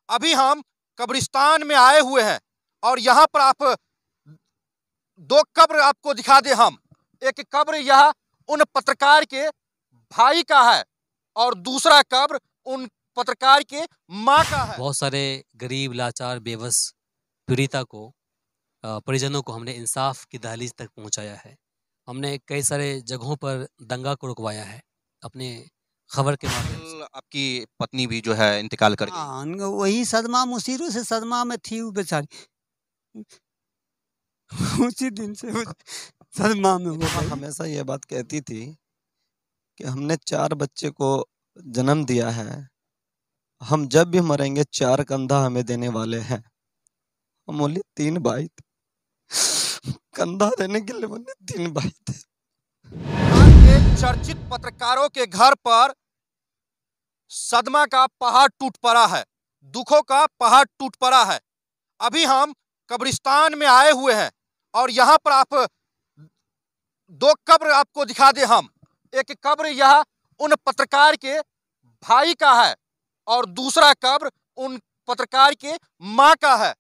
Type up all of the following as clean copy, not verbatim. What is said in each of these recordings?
अभी हम कब्रिस्तान में आए हुए हैं और यहाँ पर आप दो कब्र आपको दिखा दे हम। एक कब्र यह उन पत्रकार के भाई का है और दूसरा कब्र उन पत्रकार के माँ का है। बहुत सारे गरीब, लाचार, बेबस पीड़िता को, परिजनों को हमने इंसाफ की दहलीज तक पहुंचाया है। हमने कई सारे जगहों पर दंगा को रुकवाया है अपने खबर के माध्यम से। आपकी पत्नी भी जो है इंतकाल कर गई। हाँ, वही सदमा मुसीरों से सदमा में थी वो बेचारी। उसी दिन से वो सदमा में हो गई। हमेशा ये बात कहती थी कि हमने 4 बच्चे को जन्म दिया है, हम जब भी मरेंगे 4 कंधा हमें देने वाले हैं। हम बोले 3 भाई थे, कंधा देने के लिए बोले 3 भाई थे। चर्चित पत्रकारों के घर पर सदमा का पहाड़ टूट पड़ा है, दुखों का पहाड़ टूट पड़ा है। अभी हम कब्रिस्तान में आए हुए हैं और यहाँ पर आप दो कब्र आपको दिखा दे हम। एक कब्र यह उन पत्रकार के भाई का है और दूसरा कब्र उन पत्रकार के माँ का है।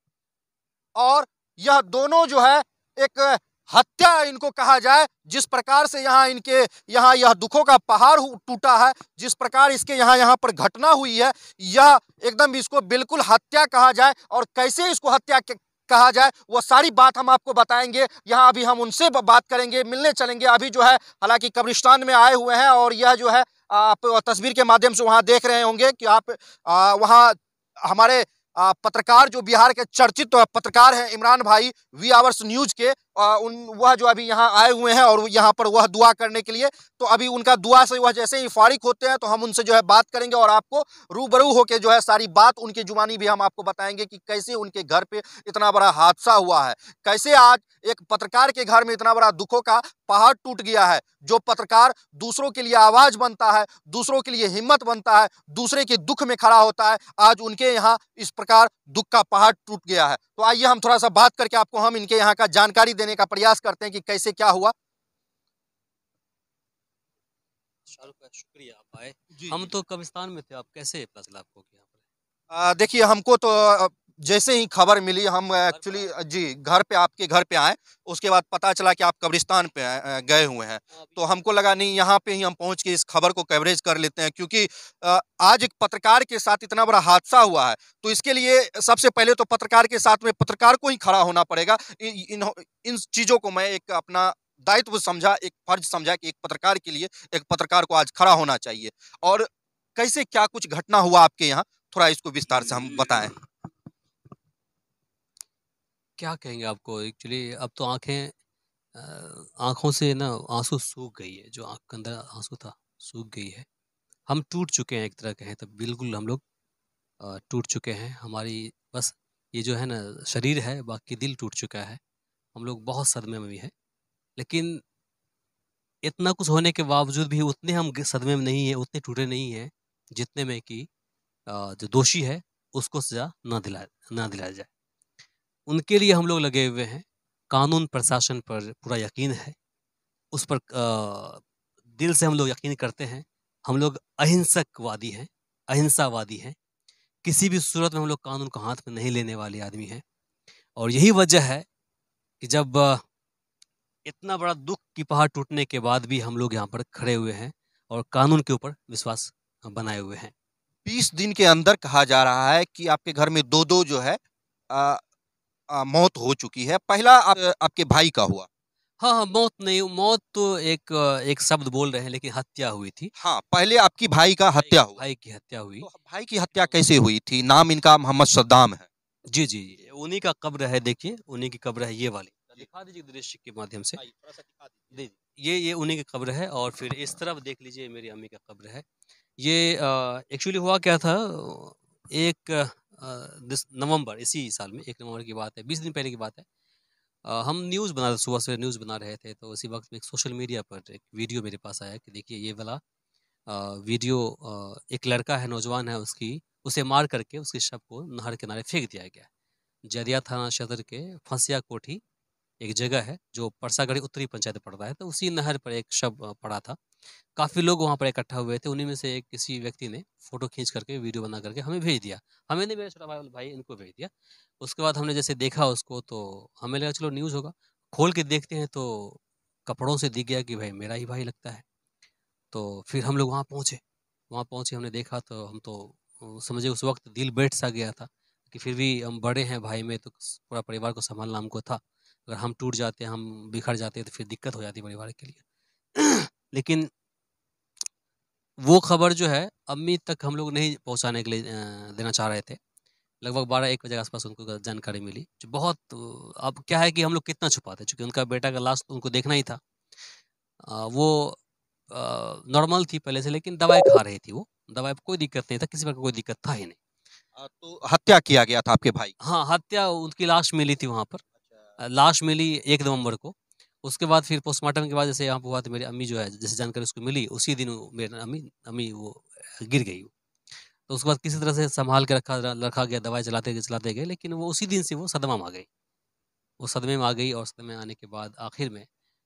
और यह दोनों जो है एक हत्या इनको कहा जाए, जिस प्रकार से यहाँ यह दुखों का पहाड़ टूटा है, जिस प्रकार इसके यहाँ पर घटना हुई है, यह एकदम इसको बिल्कुल हत्या कहा जाए। और कैसे इसको हत्या कहा जाए वो सारी बात हम आपको बताएंगे। यहाँ अभी हम उनसे बात करेंगे, मिलने चलेंगे। अभी जो है हालांकि कब्रिस्तान में आए हुए हैं और यह जो है आप तस्वीर के माध्यम से वहाँ देख रहे होंगे कि आप वहाँ हमारे पत्रकार जो बिहार के चर्चित पत्रकार हैं इमरान भाई, वी आवर्स न्यूज के, वह जो अभी यहाँ आए हुए हैं और यहाँ पर वह दुआ करने के लिए। तो अभी उनका दुआ से वह जैसे ही फारिग होते हैं तो हम उनसे जो है बात करेंगे और आपको रूबरू होकर जो है सारी बात उनकी जुबानी भी हम आपको बताएंगे कि कैसे उनके घर पे इतना बड़ा हादसा हुआ है, कैसे आज एक पत्रकार के घर में इतना बड़ा दुखों का पहाड़ टूट गया है। जो पत्रकार दूसरों के लिए आवाज बनता है, दूसरों के लिए हिम्मत बनता है, दूसरे के दुख में खड़ा होता है, आज उनके यहाँ इस प्रकार दुख का पहाड़ टूट गया है। तो आइए हम थोड़ा सा बात करके आपको हम इनके यहाँ का जानकारी देने का प्रयास करते हैं कि कैसे क्या हुआ। शाहरुख भाई शुक्रिया, आप आए। हम तो कब्रिस्तान में थे, आप कैसे पता चला आपको कि यहाँ पर? देखिए हमको तो जैसे ही खबर मिली हम एक्चुअली जी घर पे, आपके घर पे आए, उसके बाद पता चला कि आप कब्रिस्तान पे गए हुए हैं। तो हमको लगा नहीं यहाँ पे ही हम पहुँच के इस खबर को कवरेज कर लेते हैं, क्योंकि आज एक पत्रकार के साथ इतना बड़ा हादसा हुआ है तो इसके लिए सबसे पहले तो पत्रकार के साथ में पत्रकार को ही खड़ा होना पड़ेगा। इन चीज़ों को मैं एक अपना दायित्व समझा, एक फर्ज समझा कि एक पत्रकार के लिए एक पत्रकार को आज खड़ा होना चाहिए। और कैसे क्या कुछ घटना हुआ आपके यहाँ, थोड़ा इसको विस्तार से हम बताएं। क्या कहेंगे आपको, एक्चुअली अब तो आंखों से ना आंसू सूख गई है, जो आंख के अंदर आंसू था सूख गई है। हम टूट चुके हैं, एक तरह कहें तो बिल्कुल हम लोग टूट चुके हैं। हमारी बस ये जो है ना शरीर है, बाकी दिल टूट चुका है। हम लोग बहुत सदमे में भी हैं, लेकिन इतना कुछ होने के बावजूद भी उतने हम सदमे में नहीं हैं, उतने टूटे नहीं हैं जितने में कि जो दोषी है उसको सजा ना दिलाया जाए। उनके लिए हम लोग लगे हुए हैं। कानून प्रशासन पर पूरा यकीन है, उस पर दिल से हम लोग यकीन करते हैं। हम लोग अहिंसकवादी हैं, अहिंसावादी हैं। किसी भी सूरत में हम लोग कानून को हाथ में नहीं लेने वाले आदमी हैं। और यही वजह है कि जब इतना बड़ा दुख की पहाड़ टूटने के बाद भी हम लोग यहाँ पर खड़े हुए हैं और कानून के ऊपर विश्वास बनाए हुए हैं। 20 दिन के अंदर कहा जा रहा है कि आपके घर में दो जो है मौत हो चुकी है। पहला आपके भाई का हुआ। हाँ, मौत नहीं, मौत तो एक शब्द बोल रहे हैं, लेकिन हत्या हुई थी। हाँ, पहले आपकी भाई का हत्या हुआ। भाई की हत्या हुई। तो भाई की हत्या कैसे हुई थी? नाम इनका मोहम्मद सद्दाम है। जी जी, उन्हीं का कब्र है, देखिए उन्हीं की कब्र है, ये वाली दिखा दीजिए दृश्य के माध्यम से। ये उन्हीं की कब्र है। और फिर इस तरफ देख लीजिए, मेरी अम्मी का कब्र है। ये एक्चुअली हुआ क्या था, 1 नवंबर, इसी साल में 1 नवंबर की बात है, 20 दिन पहले की बात है। हम न्यूज़ बना रहे, सुबह से न्यूज़ बना रहे थे, तो उसी वक्त में एक सोशल मीडिया पर एक वीडियो मेरे पास आया कि देखिए ये वाला वीडियो, एक लड़का है, नौजवान है, उसे मार करके उसके शव को नहर किनारे फेंक दिया गया। जदिया थाना क्षेत्र के फंसिया कोठी एक जगह है जो परसागढ़ी उत्तरी पंचायत पड़ता है, तो उसी नहर पर एक शव पड़ा था। काफ़ी लोग वहाँ पर इकट्ठा हुए थे, उन्हीं में से एक किसी व्यक्ति ने फ़ोटो खींच करके, वीडियो बना करके हमें भेज दिया। हमें नहीं, मेरा छोटा भाई इनको भेज दिया। उसके बाद हमने जैसे देखा उसको तो हमें लगा चलो न्यूज़ होगा। खोल के देखते हैं तो कपड़ों से दिख गया कि भाई मेरा ही भाई लगता है। तो फिर हम लोग वहाँ पहुँचे हमने देखा तो हम तो समझे उस वक़्त दिल बैठ सा गया था कि फिर भी हम बड़े हैं भाई में तो पूरा परिवार को सँभालना हमको था। अगर हम टूट जाते, हम बिखर जाते तो फिर दिक्कत हो जाती परिवार के लिए। लेकिन वो खबर जो है अम्मी तक हम लोग नहीं पहुँचाने के लिए देना चाह रहे थे। लगभग 12-1 बजे के आस-पास उनको जानकारी मिली, जो बहुत अब क्या है कि हम लोग कितना छुपाते, चूँकि उनका बेटा का लाश तो उनको देखना ही था। वो नॉर्मल थी पहले से, लेकिन दवाई खा रही थी वो। दवाई पे कोई दिक्कत नहीं था, किसी प्रकार का कोई दिक्कत था ही नहीं। तो हत्या किया गया था आपके भाई की। हाँ, हत्या उनकी लाश मिली थी वहाँ पर। लाश मिली 1 नवंबर को। उसके बाद फिर पोस्टमार्टम के बाद जैसे यहाँ पे हुआ तो मेरी अम्मी जो है, जैसे जानकारी उसको मिली, उसी दिन वो मेरी अम्मी वो गिर गई। तो उसके बाद किसी तरह से सँभाल के रखा गया, दवाई चलाते गए, लेकिन वो उसी दिन से वो सदमा में आ गई। वो सदमे में आ गई और सदमे में आने के बाद आखिर में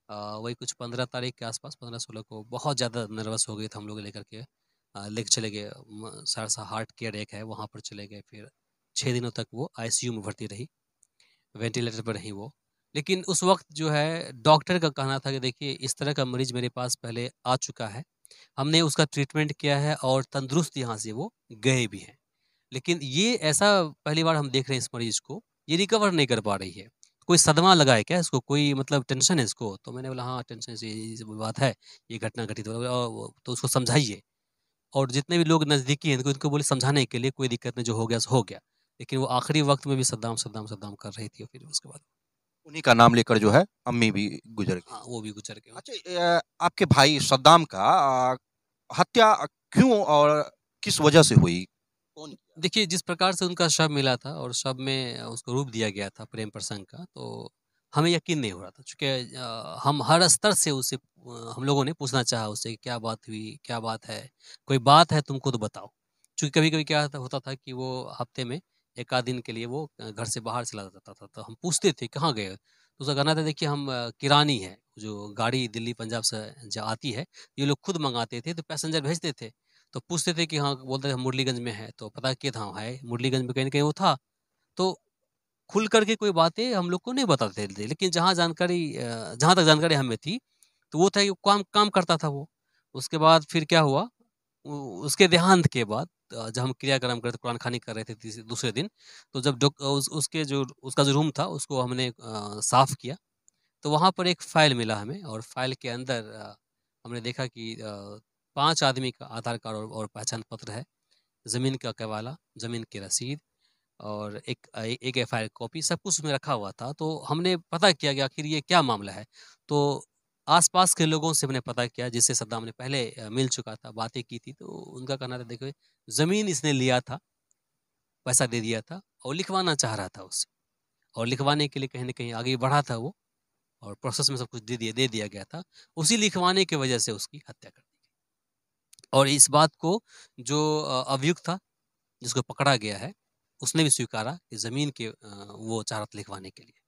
वही कुछ 15 तारीख के आसपास, 15-16 को बहुत ज़्यादा नर्वस हो गए थे हम लोग लेकर के। लेके चले गए सहरसा हार्ट केयर एक है, वहाँ पर चले गए। फिर 6 दिनों तक वो आईसीयू में भर्ती रही, वेंटिलेटर पर रही वो। लेकिन उस वक्त जो है डॉक्टर का कहना था कि देखिए इस तरह का मरीज़ मेरे पास पहले आ चुका है, हमने उसका ट्रीटमेंट किया है और तंदुरुस्त यहाँ से वो गए भी हैं। लेकिन ये ऐसा पहली बार हम देख रहे हैं इस मरीज़ को, ये रिकवर नहीं कर पा रही है। कोई सदमा लगा है क्या इसको? कोई मतलब टेंशन है इसको? तो मैंने बोला हाँ, टेंशन से ये बात है, ये घटना घटित हुआ। तो उसको समझाइए। और जितने भी लोग नज़दीकी हैं इनको बोले समझाने के लिए, कोई दिक्कत नहीं, जो हो गया सो हो गया। लेकिन वो आखिरी वक़्त में भी सद्दाम, सद्दाम, सद्दाम कर रही थी। फिर उसके बाद उन्हीं का नाम लेकर जो है अम्मी भी गुजर गई। हाँ, वो भी गुज़र गए। अच्छा, आपके भाई सद्दाम का हत्या क्यों और किस वजह से हुई? कौन किया? देखिए, जिस प्रकार से उनका शव मिला था और शव में उसको रूप दिया गया था प्रेम प्रसंग का, तो हमें यकीन नहीं हो रहा था। चूँकि हम हर स्तर से उससे हम लोगों ने पूछना चाहा उससे कि क्या बात हुई? क्या बात है? कोई बात है तुम खुद बताओ। चूँकि कभी-कभी क्या होता था कि वो हफ्ते में 1 आध दिन के लिए वो घर से बाहर चला जाता था। तो हम पूछते थे कहाँ गए? तो उसका कहना था देखिए हम किरानी है, जो गाड़ी दिल्ली पंजाब से जो आती है, ये लोग खुद मँगाते थे तो पैसेंजर भेजते थे। तो पूछते थे कि हाँ, बोलते थे हम मुरलीगंज में हैं, तो पता किया था हाँ, है मुरलीगंज में कहीं न कहीं वो था। तो खुल कर के कोई बातें हम लोग को नहीं बताते थे, लेकिन जहाँ तक जानकारी हमें थी, तो वो था कि काम काम करता था वो। उसके बाद फिर क्या हुआ, उ उसके देहांत के बाद जब हम क्रियाक्रम कर रहे थे, कुरान खानी कर रहे थे दूसरे दिन, तो जब उसका जो रूम था, उसको हमने साफ़ किया, तो वहाँ पर एक फ़ाइल मिला हमें और फ़ाइल के अंदर हमने देखा कि 5 आदमी का आधार कार्ड और पहचान पत्र है, ज़मीन का केवाला, ज़मीन की रसीद और एक एफआईआर कॉपी, सब कुछ उसमें रखा हुआ था। तो हमने पता किया कि आखिर ये क्या मामला है। तो आस-पास के लोगों से हमने पता किया जिससे सद्दाम ने पहले मिल चुका था, बातें की थी, तो उनका कहना था देखिए ज़मीन इसने लिया था, पैसा दे दिया था और लिखवाना चाह रहा था उससे और लिखवाने के लिए कहीं न कहीं आगे बढ़ा था वो और प्रोसेस में सब कुछ दे दिया गया था। उसी लिखवाने की वजह से उसकी हत्या कर दी गई। और इस बात को जो अभियुक्त था, जिसको पकड़ा गया है, उसने भी स्वीकारा कि ज़मीन के वो चाह रहा था लिखवाने के लिए।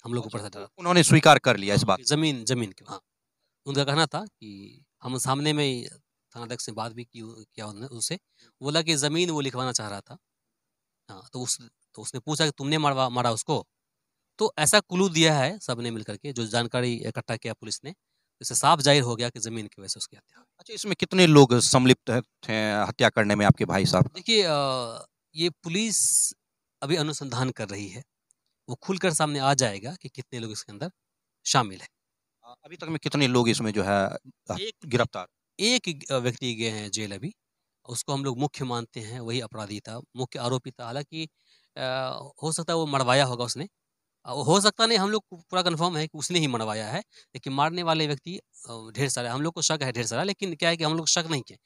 हम लोग को अच्छा, पता तो चला उन्होंने स्वीकार कर लिया इस बात। ज़मीन के हाँ। उनका कहना था कि हम सामने में ही थानाध्यक्ष से बात भी किया उन्होंने उससे। बोला कि ज़मीन वो लिखवाना चाह रहा था। हाँ, तो उसने पूछा कि तुमने मारा उसको? तो ऐसा क्लू दिया है सबने मिलकर के, जो जानकारी इकट्ठा किया पुलिस ने, इससे साफ ज़ाहिर हो गया कि ज़मीन की वजह से उसकी हत्या हुई। अच्छा, इसमें कितने लोग सम्मिलित थे हत्या करने में आपके भाई साहब? देखिए ये पुलिस अभी अनुसंधान कर रही है। वो खुलकर सामने आ जाएगा कि कितने लोग इसके अंदर शामिल हैं। अभी तक में कितने लोग इसमें जो है एक गिरफ्तार? एक व्यक्ति गए हैं जेल अभी, उसको हम लोग मुख्य मानते हैं, वही अपराधी था, मुख्य आरोपी था। हालाँकि हो सकता है वो मरवाया होगा उसने। हो सकता नहीं, हम लोग को पूरा कन्फर्म है कि उसने ही मरवाया है, लेकिन मारने वाले व्यक्ति ढेर सारे, हम लोग को शक है ढेर सारा, लेकिन क्या है कि हम लोग शक नहीं किए।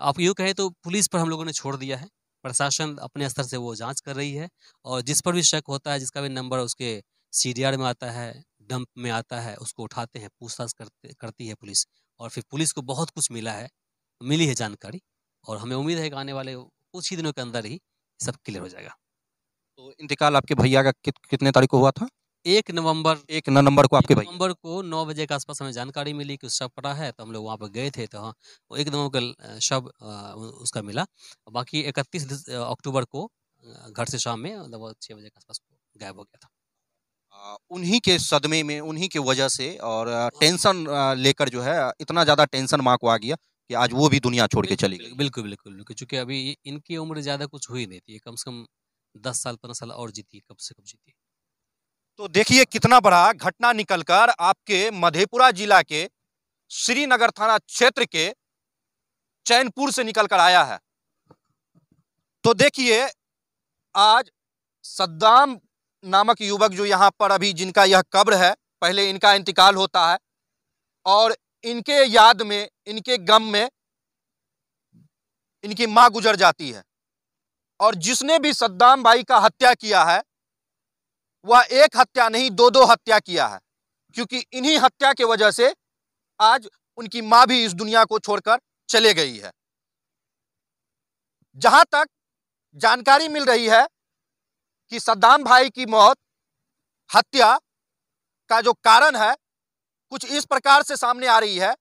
आप यूँ कहें तो पुलिस पर हम लोगों ने छोड़ दिया है। प्रशासन अपने स्तर से वो जाँच कर रही है और जिस पर भी शक होता है, जिसका भी नंबर उसके सीडीआर में आता है, डंप में आता है, उसको उठाते हैं, पूछताछ करती है पुलिस और फिर पुलिस को बहुत कुछ मिली है जानकारी और हमें उम्मीद है कि आने वाले कुछ ही दिनों के अंदर ही सब क्लियर हो जाएगा। तो इंतकाल आपके भैया का कितने तारीख को हुआ था? 1 नवंबर 1 नवंबर को 1 आपके भाई? नवंबर को 9 बजे के आसपास हमें जानकारी मिली कि शव पड़ा है, तो हम लोग वहाँ पर गए थे। तो हाँ, वो 1 नवंबर का शव उसका मिला। बाकी 31 अक्टूबर को घर से शाम में लगभग 6 बजे के आसपास गायब हो गया था। उन्हीं के सदमे में, उन्हीं की वजह से और टेंशन लेकर जो है, इतना ज़्यादा टेंशन माँ को आ गया कि आज वो भी दुनिया छोड़ के चली गई। बिल्कुल, बिल्कुल, बिल्कुल, चूँकि अभी इनकी उम्र ज़्यादा कुछ हुई नहीं थी, कम से कम 10 साल 15 साल और जीती, कम से कम जीती। तो देखिए कितना बड़ा घटना निकलकर आपके मधेपुरा जिला के श्रीनगर थाना क्षेत्र के चैनपुर से निकलकर आया है। तो देखिए आज सद्दाम नामक युवक जो यहाँ पर अभी जिनका यह कब्र है, पहले इनका इंतकाल होता है और इनके याद में, इनके गम में इनकी मां गुजर जाती है। और जिसने भी सद्दाम भाई का हत्या किया है वह एक हत्या नहीं 2-2 हत्या किया है, क्योंकि इन्हीं हत्या के वजह से आज उनकी मां भी इस दुनिया को छोड़कर चले गई है। जहां तक जानकारी मिल रही है कि सद्दाम भाई की मौत, हत्या का जो कारण है कुछ इस प्रकार से सामने आ रही है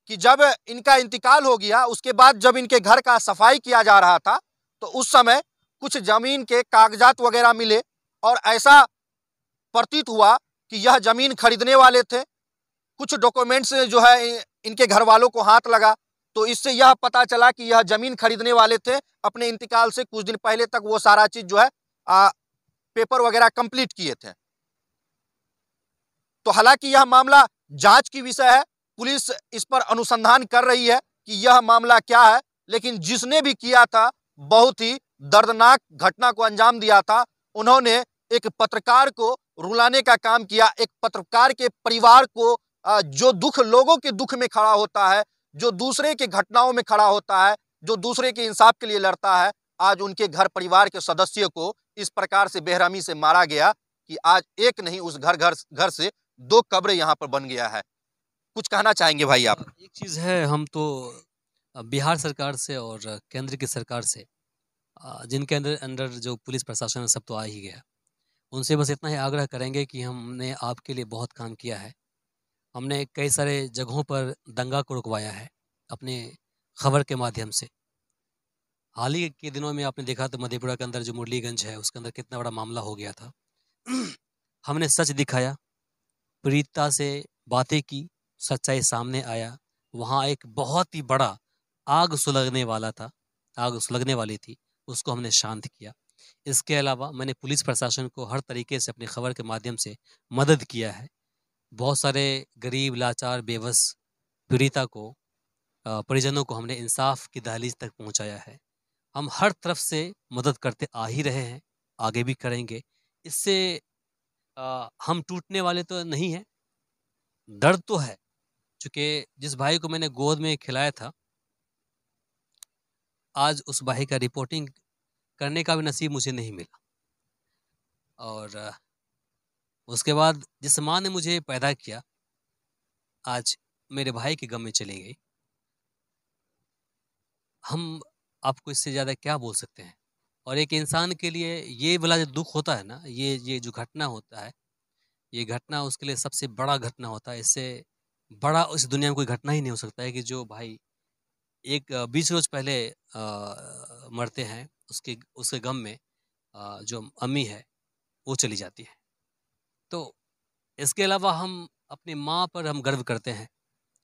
कि जब इनका इंतकाल हो गया, उसके बाद जब इनके घर का सफाई किया जा रहा था तो उस समय कुछ जमीन के कागजात वगैरह मिले और ऐसा प्रतीत हुआ कि यह जमीन खरीदने वाले थे। कुछ डॉक्यूमेंट्स जो है इनके घर वालों को हाथ लगा, तो इससे यह पता चला कि यह जमीन खरीदने वाले थे। अपने इंतकाल से कुछ दिन पहले तक वो सारा चीज जो है पेपर वगैरह कंप्लीट किए थे। तो हालांकि यह मामला जांच की विषय है, पुलिस इस पर अनुसंधान कर रही है कि यह मामला क्या है, लेकिन जिसने भी किया था बहुत ही दर्दनाक घटना को अंजाम दिया था। उन्होंने एक पत्रकार को रुलाने का काम किया, एक पत्रकार के परिवार को जो दुख, लोगों के दुख में खड़ा होता है, जो दूसरे के घटनाओं में खड़ा होता है, जो दूसरे के इंसाफ के लिए लड़ता है, आज उनके घर परिवार के सदस्य को इस प्रकार से बेरहमी से मारा गया कि आज एक नहीं उस घर से 2 कब्र यहाँ पर बन गया है। कुछ कहना चाहेंगे भाई आप? एक चीज़ है, हम तो बिहार सरकार से और केंद्र की सरकार से जिनके अंडर जो पुलिस प्रशासन है सब तो आ ही गया, उनसे बस इतना ही आग्रह करेंगे कि हमने आपके लिए बहुत काम किया है। हमने कई सारे जगहों पर दंगा को रुकवाया है अपने खबर के माध्यम से। हाल ही के दिनों में आपने देखा तो मधेपुरा के अंदर जो मुरलीगंज है उसके अंदर कितना बड़ा मामला हो गया था। हमने सच दिखाया, पीड़िता से बातें की, सच्चाई सामने आया। वहाँ एक बहुत ही बड़ा आग सुलगने वाला था, आग सुलगने वाली थी, उसको हमने शांत किया। इसके अलावा मैंने पुलिस प्रशासन को हर तरीके से अपनी खबर के माध्यम से मदद किया है। बहुत सारे गरीब, लाचार, बेबस पीड़िता को, परिजनों को हमने इंसाफ की दहलीज तक पहुंचाया है। हम हर तरफ से मदद करते आ ही रहे हैं, आगे भी करेंगे। इससे हम टूटने वाले तो नहीं हैं, दर्द तो है, चूँकि जिस भाई को मैंने गोद में खिलाया था, आज उस भाई का रिपोर्टिंग करने का भी नसीब मुझे नहीं मिला। और उसके बाद जिस माँ ने मुझे पैदा किया, आज मेरे भाई के गम में चली गई। हम आपको इससे ज़्यादा क्या बोल सकते हैं? और एक इंसान के लिए ये वाला जो दुख होता है ना, ये जो घटना होता है, ये घटना उसके लिए सबसे बड़ा घटना होता है। इससे बड़ा इस दुनिया में कोई घटना ही नहीं हो सकता है कि जो भाई एक 20 रोज पहले मरते हैं, उसके गम में जो अम्मी है वो चली जाती है। तो इसके अलावा हम अपनी माँ पर हम गर्व करते हैं,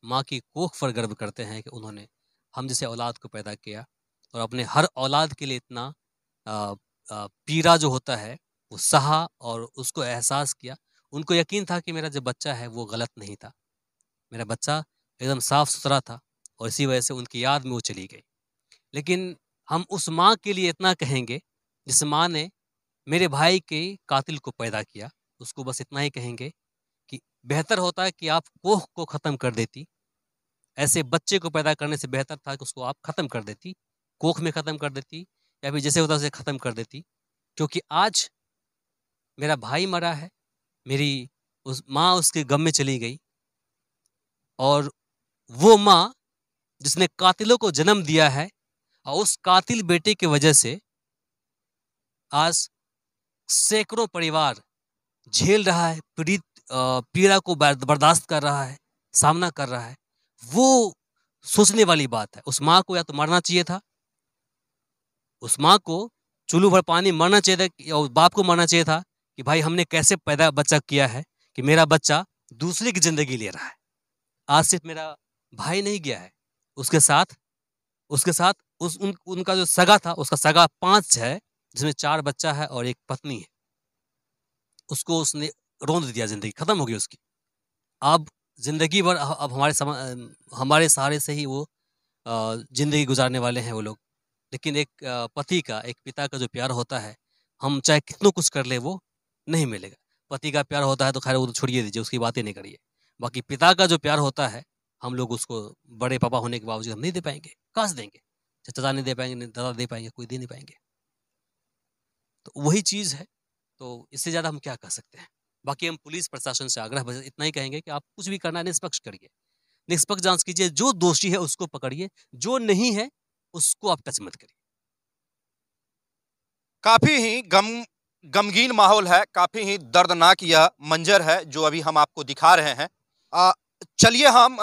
माँ की कोख पर गर्व करते हैं कि उन्होंने हम जैसे औलाद को पैदा किया और अपने हर औलाद के लिए इतना पीड़ा जो होता है वो सहा और उसको एहसास किया। उनको यकीन था कि मेरा जो बच्चा है वो गलत नहीं था, मेरा बच्चा एकदम साफ सुथरा था, और इसी वजह से उनकी याद में वो चली गई। लेकिन हम उस माँ के लिए इतना कहेंगे जिस माँ ने मेरे भाई के कातिल को पैदा किया, उसको बस इतना ही कहेंगे कि बेहतर होता है कि आप कोख को ख़त्म कर देती। ऐसे बच्चे को पैदा करने से बेहतर था कि उसको आप ख़त्म कर देती, कोख में ख़त्म कर देती, या फिर जैसे होता उसे ख़त्म कर देती। क्योंकि आज मेरा भाई मरा है, मेरी उस माँ उसके गम में चली गई, और वो माँ जिसने कातिलों को जन्म दिया है, और उस कातिल बेटे की वजह से आज सैकड़ों परिवार झेल रहा है, पीड़ित पीड़ा को बर्दाश्त कर रहा है, सामना कर रहा है, वो सोचने वाली बात है। उस माँ को या तो मरना चाहिए था, उस माँ को चूल्हू भर पानी मरना चाहिए था, या उस बाप को मरना चाहिए था कि भाई हमने कैसे पैदा बच्चा किया है कि मेरा बच्चा दूसरे की ज़िंदगी ले रहा है। आज सिर्फ मेरा भाई नहीं गया है, उसके साथ उनका जो सगा था, उसका सगा 5 है, जिसमें 4 बच्चा है और 1 पत्नी है। उसको उसने रौंद दिया, ज़िंदगी खत्म हो गई उसकी। अब ज़िंदगी भर अब हमारे सहारे से ही वो ज़िंदगी गुजारने वाले हैं वो लोग। लेकिन एक पति का, एक पिता का जो प्यार होता है, हम चाहे कितना कुछ कर ले वो नहीं मिलेगा। पति का प्यार होता है तो खैर वो तो छोड़िए दीजिए, उसकी बातें नहीं करिए। बाकी पिता का जो प्यार होता है, हम लोग उसको बड़े पापा होने के बावजूद हम नहीं दे पाएंगे। कहाँ से देंगे? चाचा नहीं दे पाएंगे, नहीं दादा दे पाएंगे, कोई दे नहीं पाएंगे। तो वही चीज़ है। तो इससे ज़्यादा हम क्या कह सकते हैं? बाकी हम पुलिस प्रशासन से आग्रह बस इतना ही कहेंगे कि आप कुछ भी करना है निष्पक्ष करिए, निष्पक्ष जांच कीजिए, जो दोषी है उसको पकड़िए, जो नहीं है उसको आप टच मत करिए। काफी ही गमगीन माहौल है, काफी ही दर्दनाक यह मंजर है जो अभी हम आपको दिखा रहे हैं। चलिए हम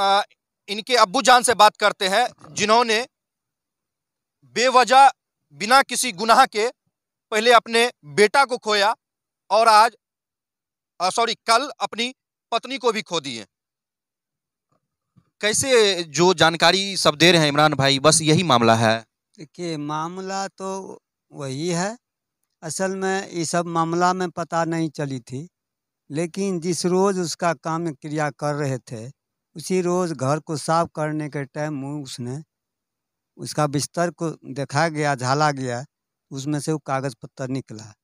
इनके अब्बू जान से बात करते हैं, जिन्होंने बेवजह बिना किसी गुनाह के पहले अपने बेटा को खोया और आज कल अपनी पत्नी को भी खो दिए। कैसे जो जानकारी सब दे रहे हैं इमरान भाई, बस यही मामला है? देखिए, मामला तो वही है। असल में ये सब मामला में पता नहीं चली थी, लेकिन जिस रोज़ उसका काम क्रिया कर रहे थे, उसी रोज़ घर को साफ करने के टाइम उसने उसका बिस्तर को देखा गया, झाला गया, उसमें से वो कागज़ पत्तर निकला।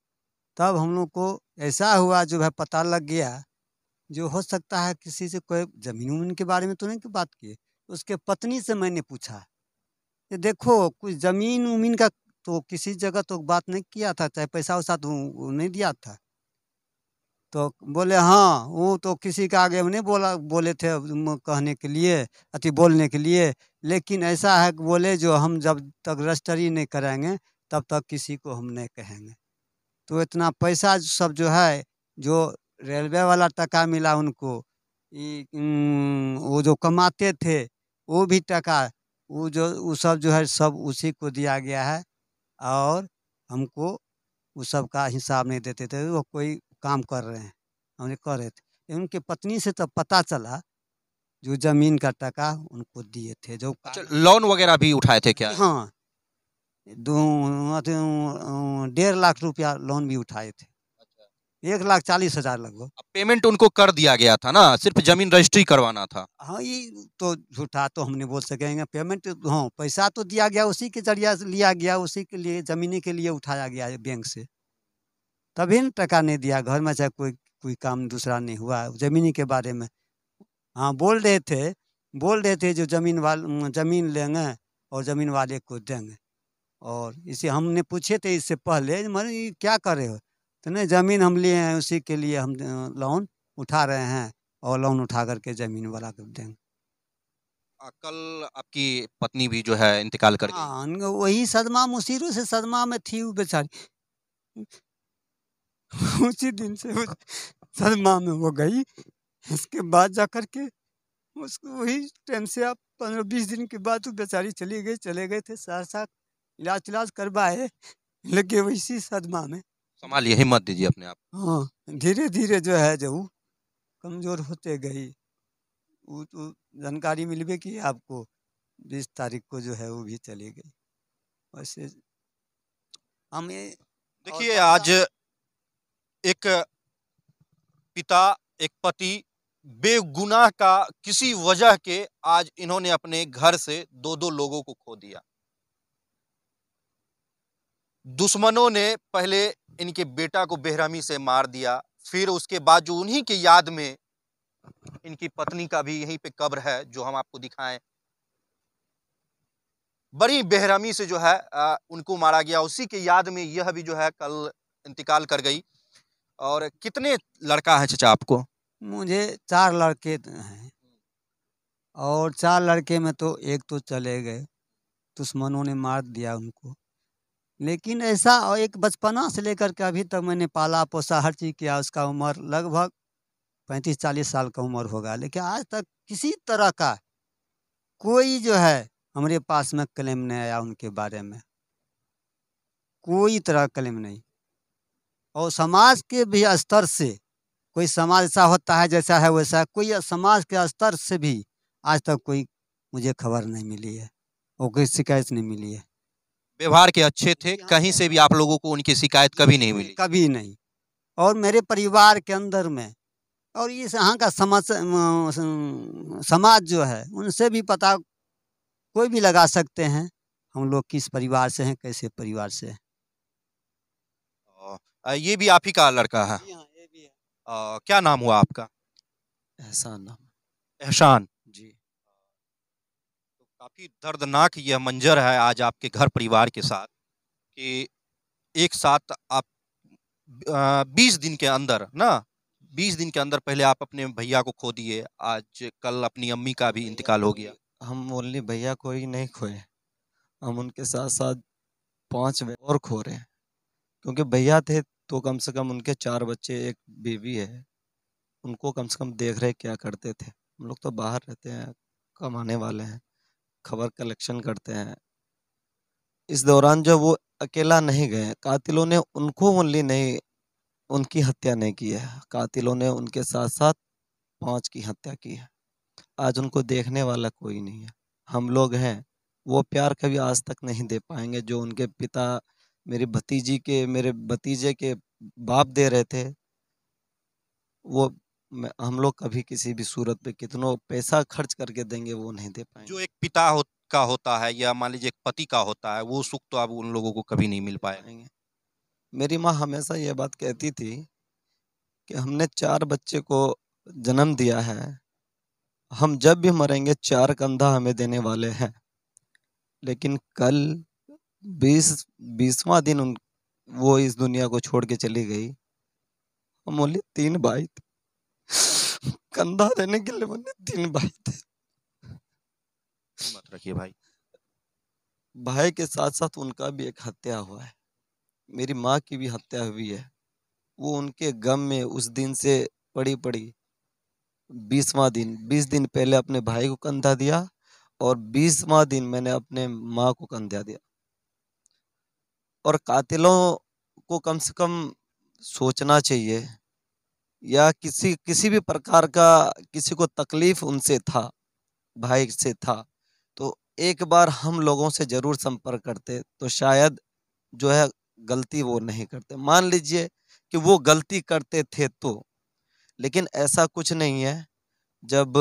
तब हम लोग को ऐसा हुआ, जो है पता लग गया, जो हो सकता है किसी से कोई ज़मीन-वमीन के बारे में तो नहीं की बात की। उसके पत्नी से मैंने पूछा कि देखो, कुछ ज़मीन-वमीन का तो किसी जगह तो बात नहीं किया था, चाहे पैसा-वैसा तो वो नहीं दिया था। तो बोले हाँ, वो तो किसी के आगे में नहीं बोले थे कहने के लिए, बोलने के लिए। लेकिन ऐसा है कि बोले, जो हम जब तक रजिस्ट्री नहीं कराएँगे, तब तक किसी को हम नहीं कहेंगे। तो इतना पैसा सब जो है, जो रेलवे वाला टका मिला उनको, वो जो कमाते थे, वो भी टका, वो सब जो है सब उसी को दिया गया है। और हमको वो सब का हिसाब नहीं देते थे, वो कोई काम कर रहे हैं, हमने कर रहे थे। उनके पत्नी से तब पता चला, जो ज़मीन का टका उनको दिए थे, जो अच्छा, लोन वगैरह भी उठाए थे क्या? हाँ, 1.5 लाख रुपया लोन भी उठाए थे, 1,40,000 लगभग। अब पेमेंट उनको कर दिया गया था ना, सिर्फ जमीन रजिस्ट्री करवाना था। हाँ, ये तो झूठा तो हम नहीं बोल सकेंगे। पेमेंट, हाँ, पैसा तो दिया गया, उसी के जरिया से लिया गया, उसी के लिए ज़मीनी के लिए उठाया गया है बैंक से। तभी न टका नहीं दिया, घर में चाहे कोई काम दूसरा नहीं हुआ ज़मीनी के बारे में। हाँ, बोल रहे थे जो ज़मीन लेंगे और ज़मीन वाले को देंगे। और इसे हमने पूछे थे इससे पहले, मगर ये क्या कर रहे हो? तो नहीं, ज़मीन हम लिए हैं, उसी के लिए हम लोन उठा रहे हैं, और लोन उठा करके ज़मीन वाला को देंगे। कल आपकी पत्नी भी जो है इंतकाल कर गई। हाँ, वही सदमा मुसीरों से सदमा में थी वो बेचारी। उसी दिन से वो सदमा में वो गई। इसके बाद जा कर के उसको वही टाइम से आप 15-20 दिन के बाद वो बेचारी चले गए थे सहरसा, इलाज करवाए, लेकिन वैसी सदमा में। संभालिए, हिम्मत दीजिए अपने आप। हाँ, धीरे-धीरे जो है, जो वो कमज़ोर होते गई। वो तो जानकारी मिलबे की आपको, 20 तारीख को जो है वो भी चली गई। वैसे हमें देखिए, आज एक पिता, एक पति बेगुनाह का किसी वजह के आज इन्होंने अपने घर से 2-2 लोगों को खो दिया। दुश्मनों ने पहले इनके बेटा को बेरहमी से मार दिया, फिर उसके बाद जो उन्हीं की याद में इनकी पत्नी का भी यहीं पे कब्र है, जो हम आपको दिखाएं। बड़ी बेरहमी से जो है उनको मारा गया, उसी के याद में यह भी जो है कल इंतकाल कर गई। और कितने लड़का है चाचा आपको? मुझे 4 लड़के हैं, और 4 लड़के में तो एक तो चले गए, दुश्मनों ने मार दिया उनको। लेकिन ऐसा और एक बचपना से लेकर के अभी तक मैंने पाला पोसा हर चीज़ किया। उसका उम्र लगभग 35-40 साल का उम्र होगा, लेकिन आज तक किसी तरह का कोई जो है हमारे पास में क्लेम नहीं आया उनके बारे में, कोई तरह का क्लेम नहीं। और समाज के भी स्तर से कोई समाज ऐसा होता है जैसा है वैसा, कोई समाज के स्तर से भी आज तक कोई मुझे खबर नहीं मिली है और कोई शिकायत नहीं मिली है। व्यवहार के अच्छे थे, कहीं से भी आप लोगों को उनकी शिकायत कभी नहीं मिली? कभी नहीं। और मेरे परिवार के अंदर में और इस यहाँ का समाज जो है उनसे भी पता कोई भी लगा सकते हैं हम लोग किस परिवार से हैं, कैसे परिवार से हैं। ये भी आप ही का लड़का है? ये भी है। क्या नाम हुआ आपका? एहसान नाम। एहसान। जी। तो काफी दर्दनाक यह मंजर है आज आपके घर परिवार के साथ कि एक साथ आप 20 दिन के अंदर ना 20 दिन के अंदर पहले आप अपने भैया को खो दिए, आज कल अपनी अम्मी का भी इंतकाल हो गया। हम ओनली भैया को ही नहीं खोए, हम उनके साथ साथ 5 और खो रहे हैं। क्योंकि भैया थे तो कम से कम उनके 4 बच्चे, एक बीवी है, उनको कम से कम देख रहे क्या करते थे। हम लोग तो बाहर रहते हैं, कमाने वाले हैं, खबर कलेक्शन करते हैं। इस दौरान जब वो अकेला नहीं गए, कातिलों ने उनको ओनली नहीं, उनकी हत्या नहीं की है, कातिलों ने उनके साथ साथ 5 की हत्या की है। आज उनको देखने वाला कोई नहीं है। हम लोग हैं, वो प्यार कभी आज तक नहीं दे पाएंगे जो उनके पिता मेरे भतीजे के बाप दे रहे थे। वो हम लोग कभी किसी भी सूरत पे कितनों पैसा खर्च करके देंगे वो नहीं दे पाएंगे। जो एक पिता का होता है या मान लीजिए एक पति का होता है, वो सुख तो अब उन लोगों को कभी नहीं मिल पाएगा। मेरी माँ हमेशा ये बात कहती थी कि हमने 4 बच्चे को जन्म दिया है, हम जब भी मरेंगे 4 कंधा हमें देने वाले हैं। लेकिन कल 20वां दिन वो इस दुनिया को छोड़ के चली गई। हम बोले 3 भाई थे, कंधा देने के लिए बोले 3 भाई थे। मत रखिए भाई। भाई के साथ साथ उनका भी एक हत्या हुआ है, मेरी माँ की भी हत्या हुई है। वो उनके गम में उस दिन से पड़ी 20 दिन पहले अपने भाई को कंधा दिया और 20वां दिन मैंने अपने माँ को कंधा दिया। और कातिलों को कम से कम सोचना चाहिए, या किसी भी प्रकार का किसी को तकलीफ उनसे था, भाई से था, तो एक बार हम लोगों से जरूर संपर्क करते तो शायद जो है गलती वो नहीं करते। मान लीजिए कि वो गलती करते थे तो, लेकिन ऐसा कुछ नहीं है। जब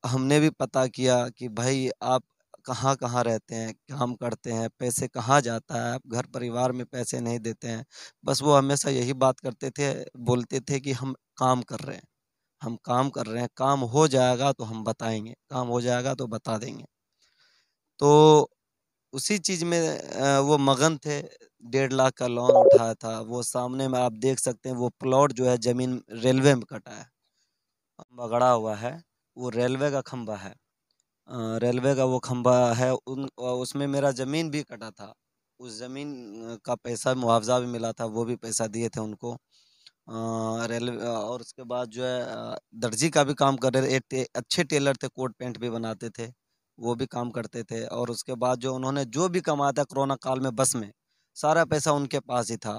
हमने भी पता किया कि भाई आप कहाँ कहाँ रहते हैं, काम करते हैं, पैसे कहाँ जाता है, आप घर परिवार में पैसे नहीं देते हैं, बस वो हमेशा यही बात करते थे, बोलते थे कि हम काम कर रहे हैं, हम काम कर रहे हैं, काम हो जाएगा तो हम बताएंगे, काम हो जाएगा तो बता देंगे। तो उसी चीज़ में वो मगन थे। 1.5 लाख का लोन उठाया था। वो सामने में आप देख सकते हैं, वो प्लॉट जो है ज़मीन रेलवे में कटा है, खंबा गड़ा हुआ है, वो रेलवे का खंबा है। रेलवे का वो खंबा है, उसमें मेरा ज़मीन भी कटा था। उस ज़मीन का पैसा मुआवजा भी मिला था, वो भी पैसा दिए थे उनको। रेलवे और उसके बाद जो है दर्जी का भी काम कर रहे थे, अच्छे टेलर थे, कोट पैंट भी बनाते थे, वो भी काम करते थे। और उसके बाद जो उन्होंने जो भी कमाया था कोरोना काल में बस में, सारा पैसा उनके पास ही था।